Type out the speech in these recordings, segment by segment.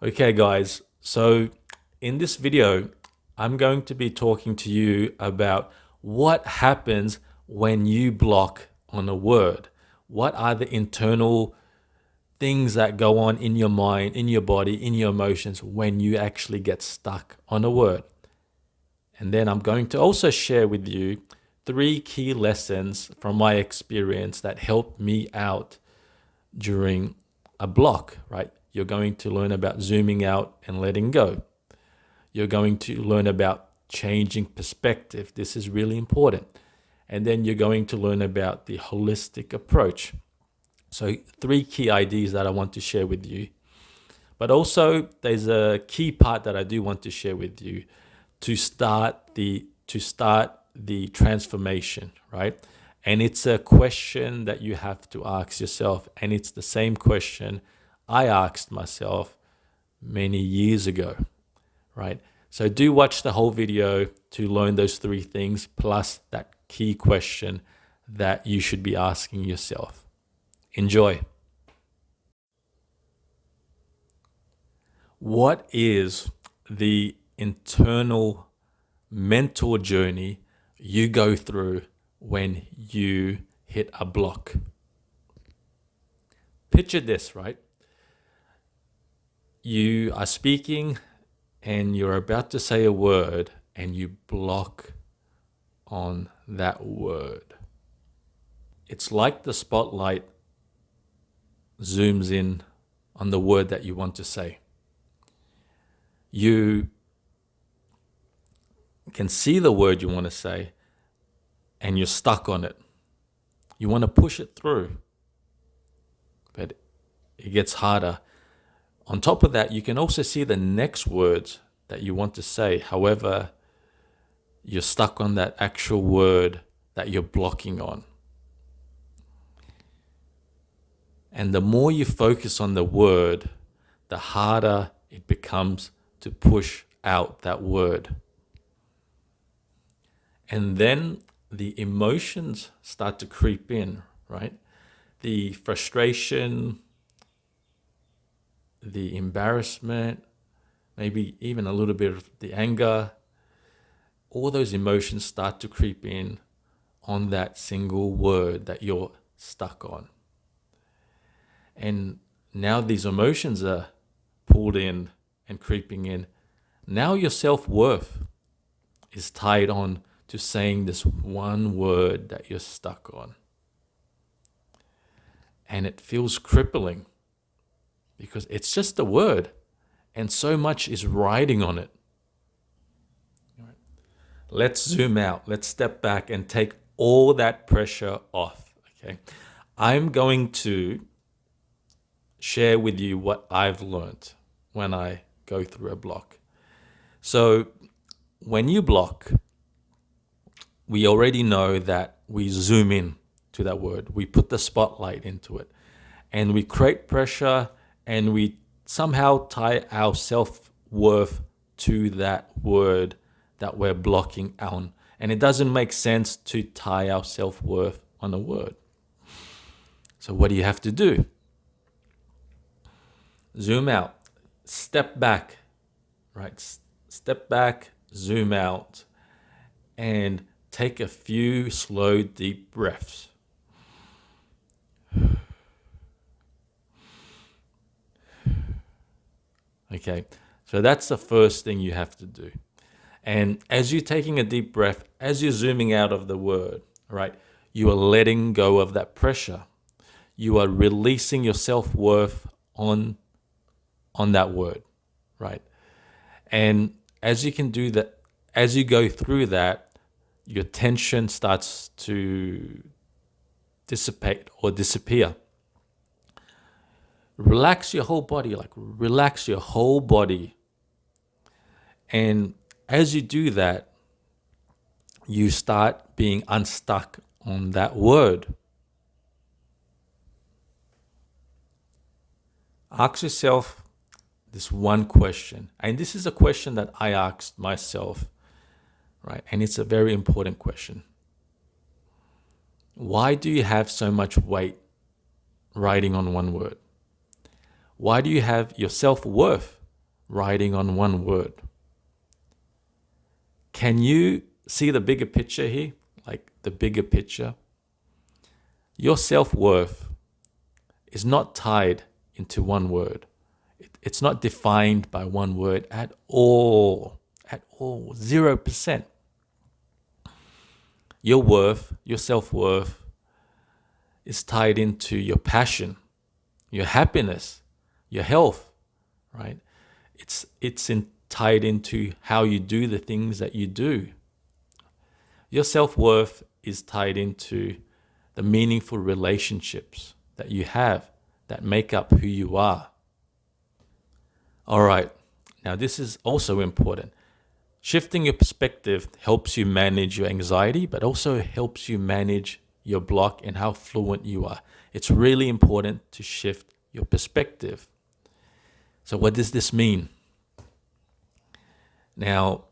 Okay, guys, so in this video, I'm going to be talking to you about what happens when you block on a word. What are the internal things that go on in your mind, in your body, in your emotions when you actually get stuck on a word? And then I'm going to also share with you 3 key lessons from my experience that helped me out during a block, right? You're going to learn about zooming out and letting go. You're going to learn about changing perspective. This is really important. And then you're going to learn about the holistic approach. So, 3 key ideas that I want to share with you. But also, there's a key part that I do want to share with you to start the transformation, right? And it's a question that you have to ask yourself, and it's the same question I asked myself many years ago, right? So do watch the whole video to learn those 3 things plus that key question that you should be asking yourself. Enjoy. What is the internal mental journey you go through when you hit a block? Picture this, right? You are speaking and you're about to say a word and you block on that word. It's like the spotlight zooms in on the word that you want to say. You can see the word you want to say and you're stuck on it. You want to push it through, but it gets harder. On top of that, you can also see the next words that you want to say. However, you're stuck on that actual word that you're blocking on. And the more you focus on the word, the harder it becomes to push out that word. And then the emotions start to creep in, right? The frustration, the embarrassment, maybe even a little bit of the anger, all those emotions start to creep in on that single word that you're stuck on. And now these emotions are pulled in and creeping in. Now your self-worth is tied on to saying this one word that you're stuck on. And it feels crippling because it's just a word and so much is riding on it. Let's zoom out. Let's step back and take all that pressure off. Okay. I'm going to share with you what I've learned when I go through a block. So when you block, we already know that we zoom in to that word. We put the spotlight into it and we create pressure and we somehow tie our self-worth to that word that we're blocking on. And it doesn't make sense to tie our self-worth on a word. So what do you have to do? Zoom out, step back, right? Step back, zoom out, and take a few slow, deep breaths. Okay, so that's the first thing you have to do. And as you're taking a deep breath, as you're zooming out of the word, right, you are letting go of that pressure. You are releasing your self-worth on that word, right? And as you can do that, as you go through that, your tension starts to dissipate or disappear. Relax your whole body, relax your whole body. And as you do that, you start being unstuck on that word. Ask yourself this one question. And this is a question that I asked myself, right? And it's a very important question. Why do you have so much weight riding on one word? Why do you have your self-worth writing on one word. Can you see the bigger picture here? Like the bigger picture? Your self-worth is not tied into one word. It's not defined by one word at all. At all. 0%. Your worth, your self-worth is tied into your passion, your happiness, your health, right? Tied into how you do the things that you do. Your self-worth is tied into the meaningful relationships that you have that make up who you are. All right, now this is also important. Shifting your perspective helps you manage your anxiety, but also helps you manage your block and how fluent you are. It's really important to shift your perspective. So what does this mean? Now,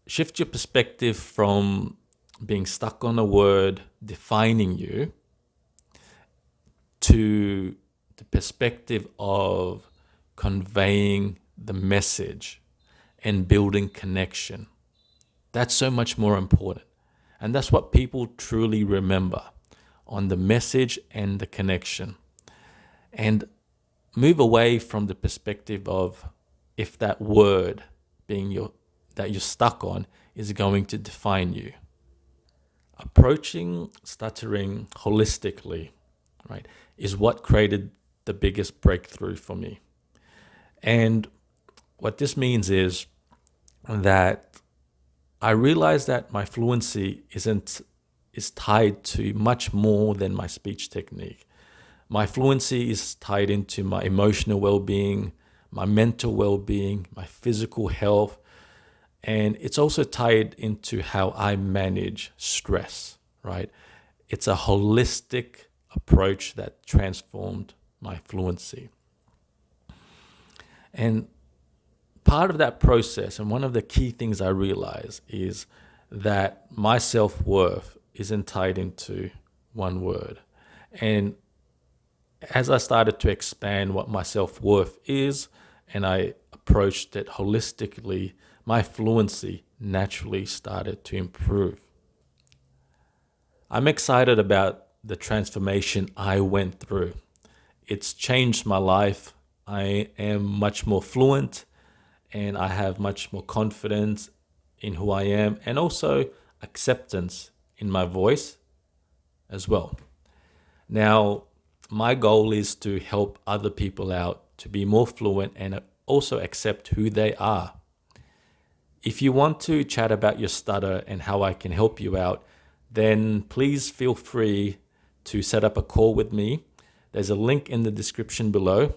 shift your perspective from being stuck on a word defining you to the perspective of conveying the message and building connection. That's so much more important. And that's what people truly remember, on the message and the connection. And move away from the perspective of if that word that you're stuck on is going to define you. Approaching stuttering holistically, right, is what created the biggest breakthrough for me. And what this means is that I realized that my fluency is tied to much more than my speech technique. My fluency is tied into my emotional well-being, my mental well-being, my physical health, and it's also tied into how I manage stress, right? It's a holistic approach that transformed my fluency. And part of that process, and one of the key things I realized, is that my self-worth isn't tied into one word. And as I started to expand what my self-worth is, and I approached it holistically, my fluency naturally started to improve. I'm excited about the transformation I went through. It's changed my life. I am much more fluent, and I have much more confidence in who I am, and also acceptance in my voice as well. Now, my goal is to help other people out to be more fluent and also accept who they are. If you want to chat about your stutter and how I can help you out, then please feel free to set up a call with me. There's a link in the description below,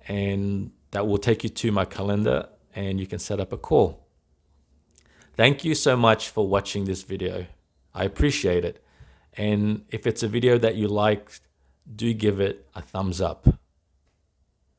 and that will take you to my calendar, and you can set up a call. Thank you so much for watching this video. I appreciate it. And if it's a video that you liked, do give it a thumbs up.